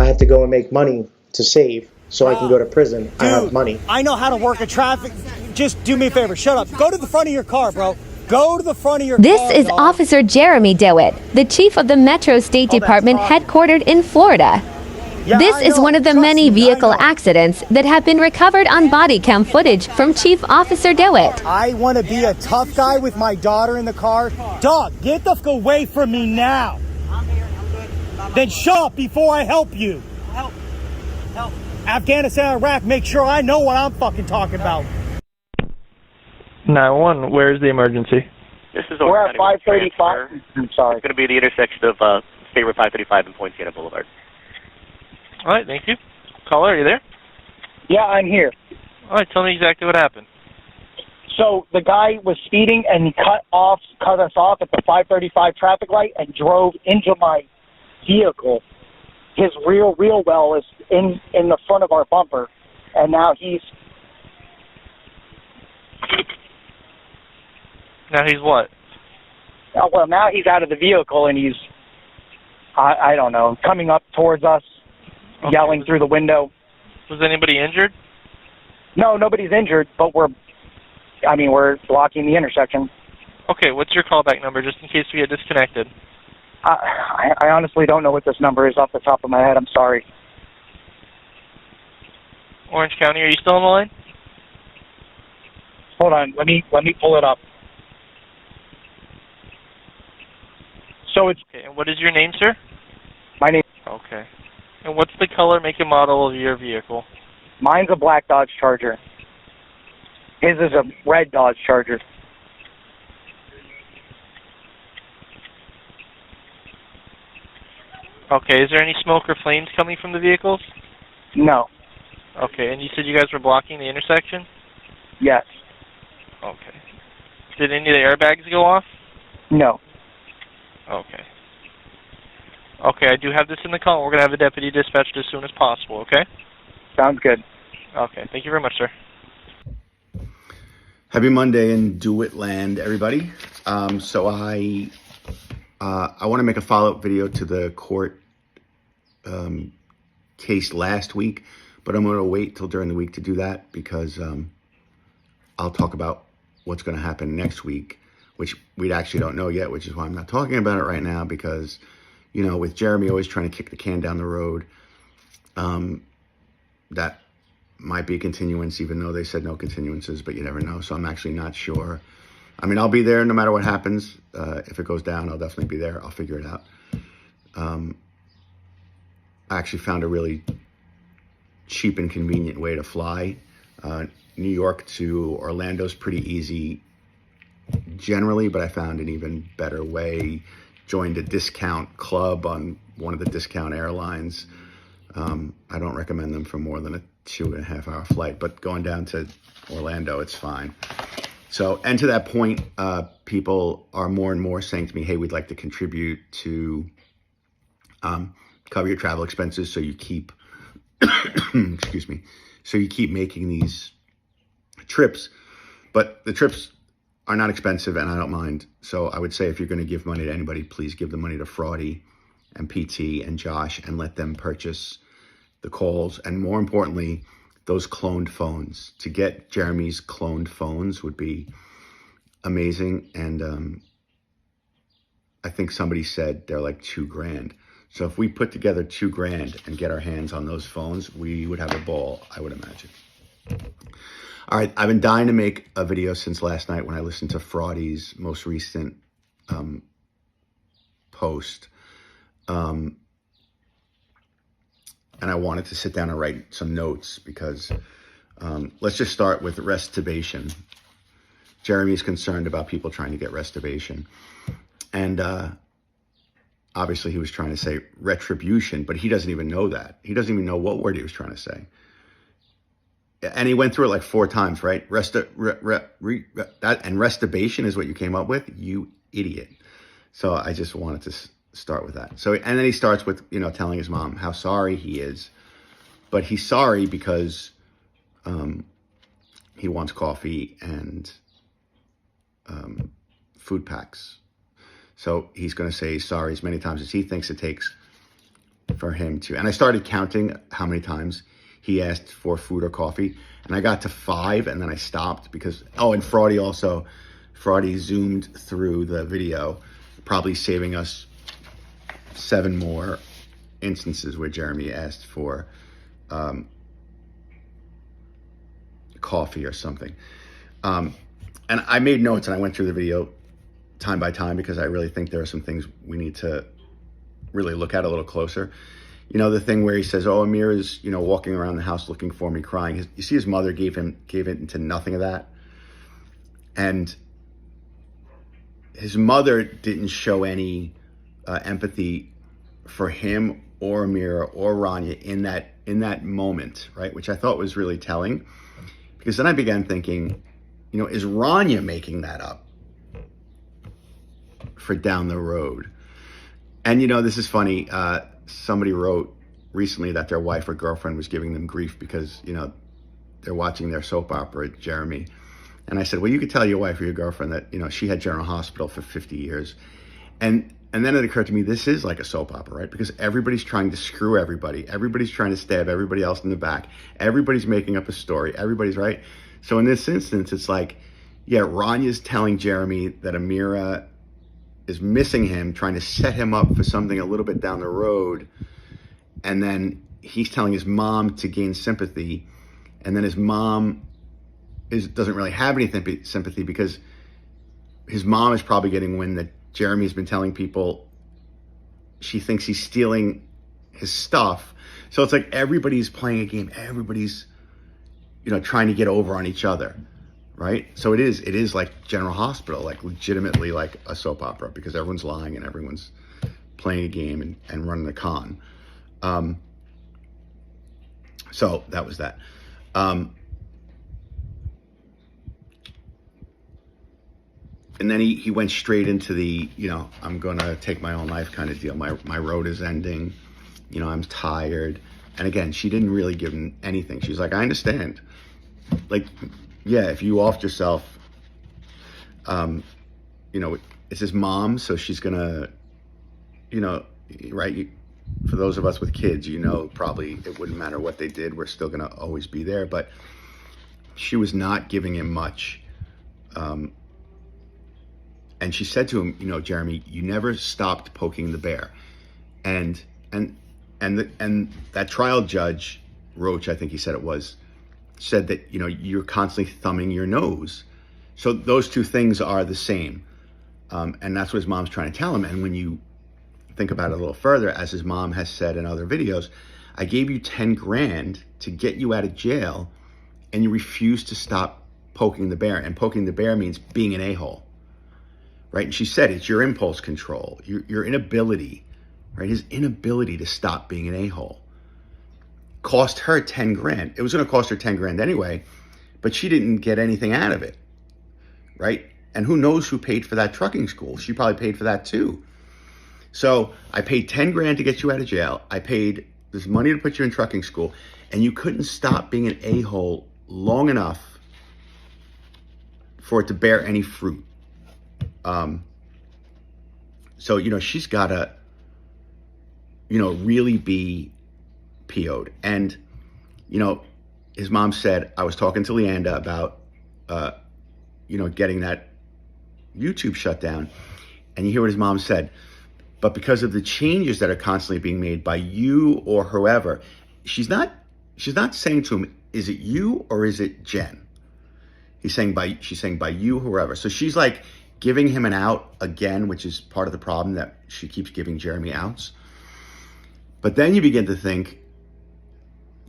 I have to go and make money to save so I can go to prison. I have money. I know how to work a traffic. Just do me a favor. Shut up. Go to the front of your car, bro. Go to the front of your car. This is Officer Jeremy Dewitte, the chief of the Metro State Department headquartered in Florida. This is one of the many vehicle accidents that have been recovered on body cam footage from Chief Officer Dewitte. I want to be a tough guy with my daughter in the car. Dog, get the fuck away from me now. I'm here. I'm good. Then shut up before I help you. Help. Afghanistan, Iraq, make sure I know what I'm fucking talking about. 911, where's the emergency? This is We're at 535. I'm sorry. It's going to be the intersection of State Road 535 and Poinciana Boulevard. All right, thank you. Caller, are you there? Yeah, I'm here. All right, tell me exactly what happened. So the guy was speeding and he cut us off at the 535 traffic light and drove into my vehicle. His rear wheel well is in the front of our bumper, and now he's... Now he's what? Well, now he's out of the vehicle and he's, I don't know, coming up towards us, yelling through the window. Was anybody injured? No, nobody's injured, but we're blocking the intersection. Okay, what's your callback number, just in case we get disconnected? I honestly don't know what this number is off the top of my head. I'm sorry. Orange County, are you still on the line? Hold on, let me pull it up. So it's... Okay, and what is your name, sir? My name... Okay. And what's the color, make, and model of your vehicle? Mine's a black Dodge Charger. His is a red Dodge Charger. Okay, is there any smoke or flames coming from the vehicles? No. Okay, and you said you guys were blocking the intersection? Yes. Okay. Did any of the airbags go off? No. Okay. Okay, I do have this in the call. We're going to have the deputy dispatched as soon as possible, okay? Sounds good. Okay, thank you very much, sir. Happy Monday in Dewitte land, everybody. So I want to make a follow-up video to the court case last week, but I'm going to wait till during the week to do that because I'll talk about what's going to happen next week, which we actually don't know yet, which is why I'm not talking about it right now because, you know, with Jeremy always trying to kick the can down the road, that might be a continuance, even though they said no continuances, but you never know. So I'm actually not sure. I mean, I'll be there no matter what happens. If it goes down, I'll definitely be there. I'll figure it out. I actually found a really cheap and convenient way to fly. New York to Orlando is pretty easy generally, but I found an even better way. Joined a discount club on one of the discount airlines. I don't recommend them for more than a 2.5 hour flight, but going down to Orlando, it's fine. So, and to that point, people are more and more saying to me, hey, we'd like to contribute to cover your travel expenses so you keep, excuse me, so you keep making these trips. But the trips are not expensive and I don't mind. So I would say if you're going to give money to anybody, please give the money to Fraudy and PT and Josh and let them purchase the calls. And more importantly, those cloned phones. To get Jeremy's cloned phones would be amazing. And I think somebody said they're like $2,000. So if we put together $2,000 and get our hands on those phones, we would have a ball, I would imagine. All right, I've been dying to make a video since last night when I listened to Fraudy's most recent post. And I wanted to sit down and write some notes because let's just start with restitution. Jeremy's concerned about people trying to get restitution. And obviously he was trying to say retribution, but he doesn't even know that. He doesn't even know what word he was trying to say. And he went through it like 4 times, right? And restitution is what you came up with, you idiot. So I just wanted to start with that. So, and then he starts with, you know, telling his mom how sorry he is, but he's sorry because he wants coffee and food packs. So he's going to say sorry as many times as he thinks it takes for him to, and I started counting how many times he asked for food or coffee, and I got to 5, and then I stopped because, and Fraudy zoomed through the video, probably saving us 7 more instances where Jeremy asked for coffee or something. And I made notes and I went through the video time by time because I really think there are some things we need to really look at a little closer. You know, the thing where he says, Amir is, walking around the house looking for me, crying. You see his mother gave it into nothing of that. And his mother didn't show any empathy for him or Amir or Rania in that moment, right? Which I thought was really telling. Because then I began thinking, is Rania making that up for down the road? And, this is funny. Somebody wrote recently that their wife or girlfriend was giving them grief because, they're watching their soap opera, Jeremy. And I said, well, you could tell your wife or your girlfriend that, she had General Hospital for 50 years. And then it occurred to me, this is like a soap opera, right? Because everybody's trying to screw everybody. Everybody's trying to stab everybody else in the back. Everybody's making up a story. Everybody's right. So in this instance, it's like, Ranya's telling Jeremy that Amira is missing him, trying to set him up for something a little bit down the road. And then he's telling his mom to gain sympathy. And then his mom doesn't really have any sympathy because his mom is probably getting wind that Jeremy's been telling people she thinks he's stealing his stuff. So it's like everybody's playing a game. Everybody's, trying to get over on each other. Right? So it is like General Hospital, like legitimately like a soap opera because everyone's lying and everyone's playing a game and running a con. So that was that. And then he went straight into the, I'm going to take my own life kind of deal. My road is ending. I'm tired. And again, she didn't really give him anything. She's like, I understand. Like, yeah, if you offed yourself, it's his mom, so she's gonna, right? For those of us with kids, probably it wouldn't matter what they did. We're still gonna always be there. But she was not giving him much. And she said to him, Jeremy, you never stopped poking the bear. And that trial judge, Roach, I think he said it was, said that, you're constantly thumbing your nose. So those two things are the same. And that's what his mom's trying to tell him. And when you think about it a little further, as his mom has said in other videos, I gave you 10 grand to get you out of jail and you refuse to stop poking the bear. And poking the bear means being an a-hole, right? And she said, it's your impulse control, your inability, right? His inability to stop being an a-hole. Cost her 10 grand. It was going to cost her 10 grand anyway, but she didn't get anything out of it, right? And who knows who paid for that trucking school? She probably paid for that too. So I paid 10 grand to get you out of jail. I paid this money to put you in trucking school, and you couldn't stop being an a-hole long enough for it to bear any fruit. So, she's got to, really be PO'd. And, his mom said, I was talking to Leanda about, getting that YouTube shut down. And you hear what his mom said. But because of the changes that are constantly being made by you or whoever, she's not saying to him, is it you or is it Jen? She's saying by you, whoever. So she's like giving him an out again, which is part of the problem that she keeps giving Jeremy outs. But then you begin to think,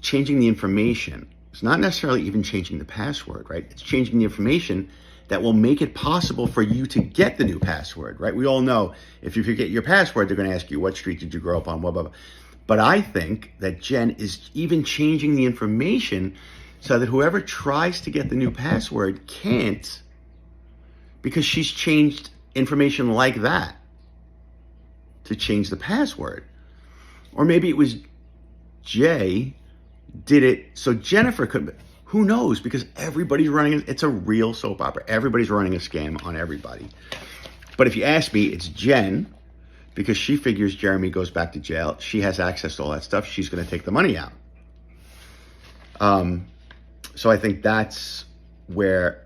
changing the information. It's not necessarily even changing the password, right? It's changing the information that will make it possible for you to get the new password, right? We all know if you forget your password, they're going to ask you, what street did you grow up on, blah, blah, blah. But I think that Jen is even changing the information so that whoever tries to get the new password can't, because she's changed information like that to change the password. Or maybe it was Jay did it so Jennifer could. Who knows? Because everybody's running. It's a real soap opera. Everybody's running a scam on everybody. But if you ask me, it's Jen because she figures Jeremy goes back to jail. She has access to all that stuff. She's going to take the money out. So I think that's where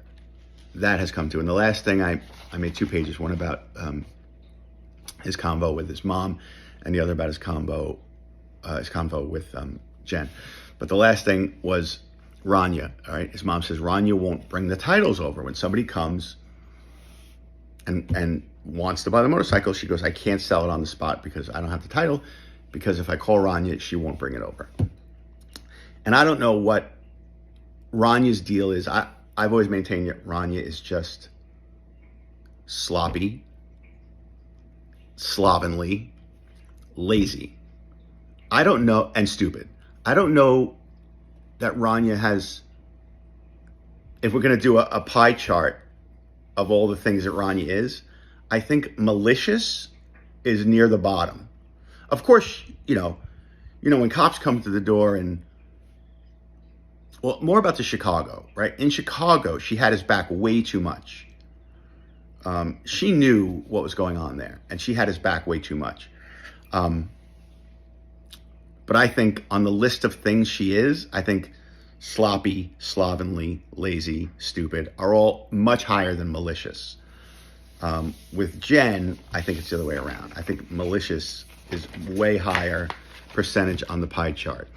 that has come to. And the last thing, I made 2 pages, one about his convo with his mom, and the other about his convo with Jen. But the last thing was Rania. All right, his mom says Rania won't bring the titles over when somebody comes and wants to buy the motorcycle. She goes, I can't sell it on the spot because I don't have the title, because if I call Rania, she won't bring it over. And I don't know what Rania's deal is. I've always maintained that Rania is just sloppy, slovenly, lazy. I don't know, and stupid. I don't know that Rania has, if we're going to do a pie chart of all the things that Rania is, I think malicious is near the bottom. Of course, when cops come to the door and, well, more about the Chicago, right? In Chicago, she had his back way too much. She knew what was going on there, and she had his back way too much. But I think on the list of things she is, I think sloppy, slovenly, lazy, stupid are all much higher than malicious. With Jen, I think it's the other way around. I think malicious is way higher percentage on the pie chart.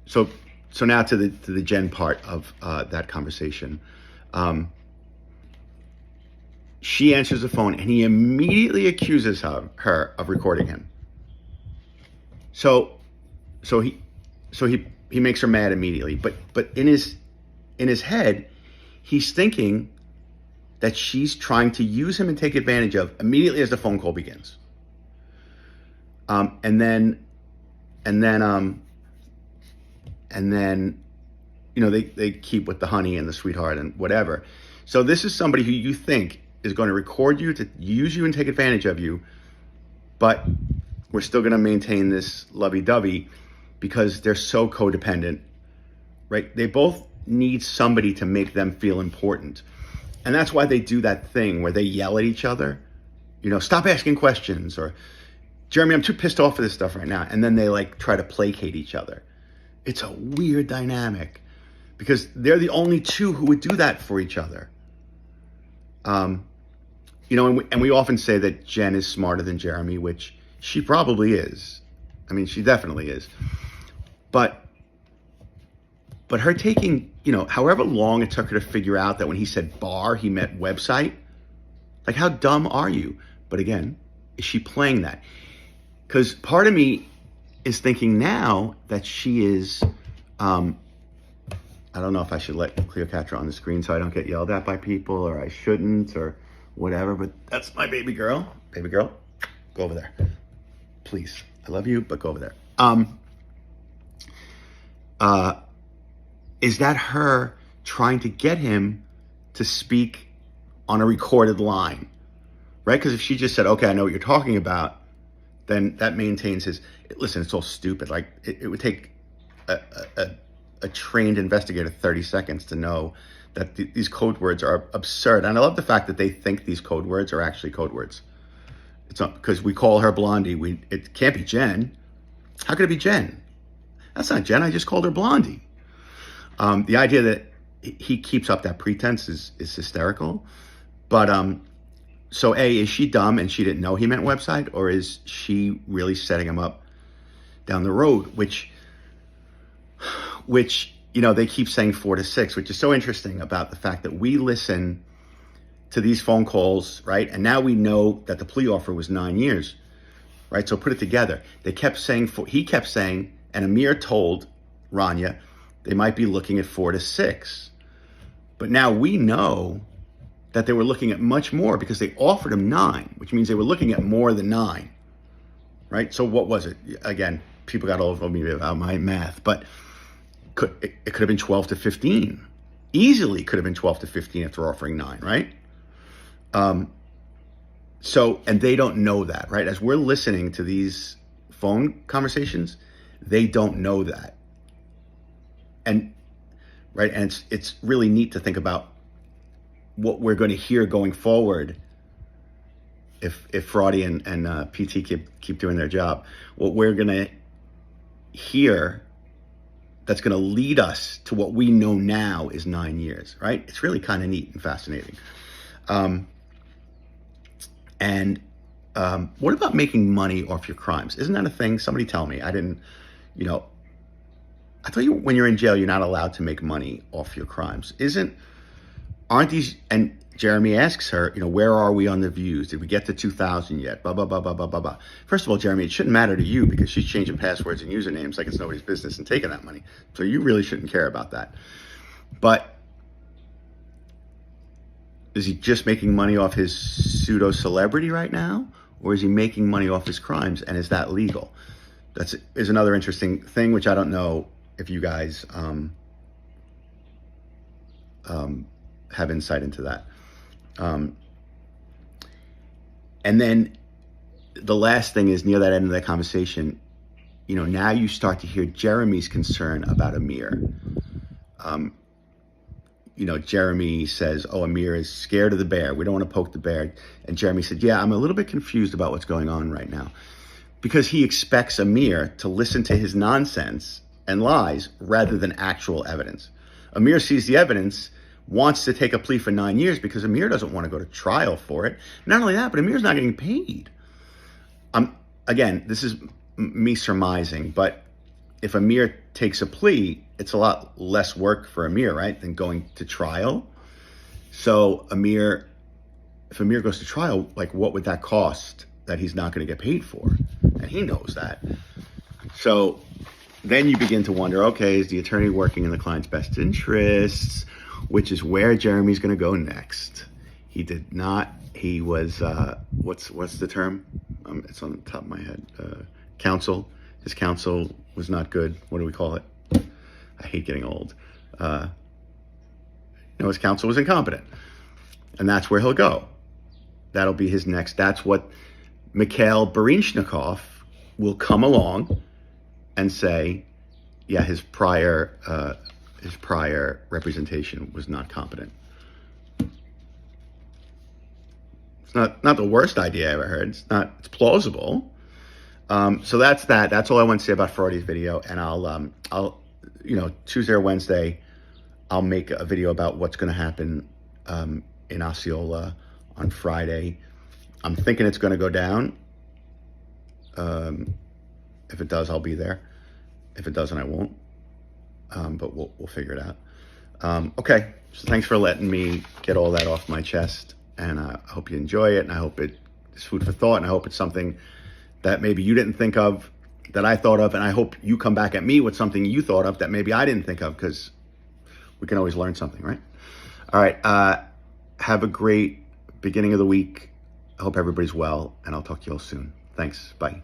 So now to the Jen part of that conversation. She answers the phone and he immediately accuses her of recording him. So he makes her mad immediately. But in his head, he's thinking that she's trying to use him and take advantage of immediately as the phone call begins. And then they keep with the honey and the sweetheart and whatever. So this is somebody who you think is going to record you, to use you and take advantage of you, but we're still going to maintain this lovey-dovey because they're so codependent, right? They both need somebody to make them feel important. And that's why they do that thing where they yell at each other, stop asking questions, or Jeremy, I'm too pissed off for this stuff right now. And then they try to placate each other. It's a weird dynamic because they're the only two who would do that for each other. And we often say that Jen is smarter than Jeremy, which she probably is. I mean, she definitely is. But her taking, however long it took her to figure out that when he said bar, he meant website. How dumb are you? But again, is she playing that? Because part of me is thinking now that she is, I don't know if I should let Cleopatra on the screen so I don't get yelled at by people, or I shouldn't, or whatever, but that's my baby girl. Baby girl, go over there. Please. I love you, but go over there. Is that her trying to get him to speak on a recorded line, right? Because if she just said, okay, I know what you're talking about, then that maintains his, listen, it's all stupid. It would take a trained investigator 30 seconds to know that these code words are absurd. And I love the fact that they think these code words are actually code words. It's not because we call her Blondie. It can't be Jen. How could it be Jen? That's not Jen. I just called her Blondie. The idea that he keeps up that pretense is hysterical. But so A, is she dumb and she didn't know he meant website, or is she really setting him up down the road? Which they keep saying 4 to 6, which is so interesting about the fact that we listen to these phone calls, right? And now we know that the plea offer was 9 years, right? So put it together. He kept saying, and Amir told Rania they might be looking at 4 to 6. But now we know that they were looking at much more because they offered him 9, which means they were looking at more than 9, right? So what was it? Again, people got all over me about my math, but it could have been 12 to 15. Easily could have been 12 to 15 if they're offering 9, right? So, and they don't know that, right? As we're listening to these phone conversations, they don't know that. And, right, and it's really neat to think about what we're going to hear going forward if Fraudy and PT keep doing their job, what we're going to hear that's going to lead us to what we know now is 9 years, right? It's really kind of neat and fascinating. What about making money off your crimes? Isn't that a thing? Somebody tell me. I didn't, I thought when you're in jail, you're not allowed to make money off your crimes. Aren't these, and Jeremy asks her, where are we on the views? Did we get to 2,000 yet? Blah, blah, blah, blah, blah, blah, blah. First of all, Jeremy, it shouldn't matter to you because she's changing passwords and usernames like it's nobody's business and taking that money. So you really shouldn't care about that. But is he just making money off his pseudo celebrity right now? Or is he making money off his crimes? And is that legal? Is another interesting thing, which I don't know if you guys have insight into that. And then the last thing is, near that end of that conversation, now you start to hear Jeremy's concern about Amir. Jeremy says, Amir is scared of the bear. We don't want to poke the bear. And Jeremy said, yeah, I'm a little bit confused about what's going on right now. Because he expects Amir to listen to his nonsense and lies rather than actual evidence. Amir sees the evidence, wants to take a plea for 9 years because Amir doesn't want to go to trial for it. Not only that, but Amir's not getting paid. Again, this is me surmising, but if Amir takes a plea, it's a lot less work for Amir, right, than going to trial. So if Amir goes to trial, what would that cost that he's not going to get paid for? And he knows that. So then you begin to wonder, okay, is the attorney working in the client's best interests, which is where Jeremy's going to go next. He did not. He was, what's the term? It's on the top of my head. Counsel. His counsel was not good. What do we call it? I hate getting old. His counsel was incompetent. And that's where he'll go. That'll be his next. That's what Mikhail Baryshnikov will come along and say, yeah, his prior representation was not competent. It's not the worst idea I ever heard. It's plausible. So that's that. That's all I want to say about Friday's video. And I'll Tuesday or Wednesday, I'll make a video about what's going to happen in Osceola on Friday. I'm thinking it's going to go down. If it does, I'll be there. If it doesn't, I won't. But we'll figure it out. Okay. So thanks for letting me get all that off my chest. And I hope you enjoy it. And I hope it's food for thought. And I hope it's something that maybe you didn't think of, that I thought of. And I hope you come back at me with something you thought of that maybe I didn't think of, because we can always learn something, right? All right. Have a great beginning of the week. I hope everybody's well, and I'll talk to you all soon. Thanks. Bye.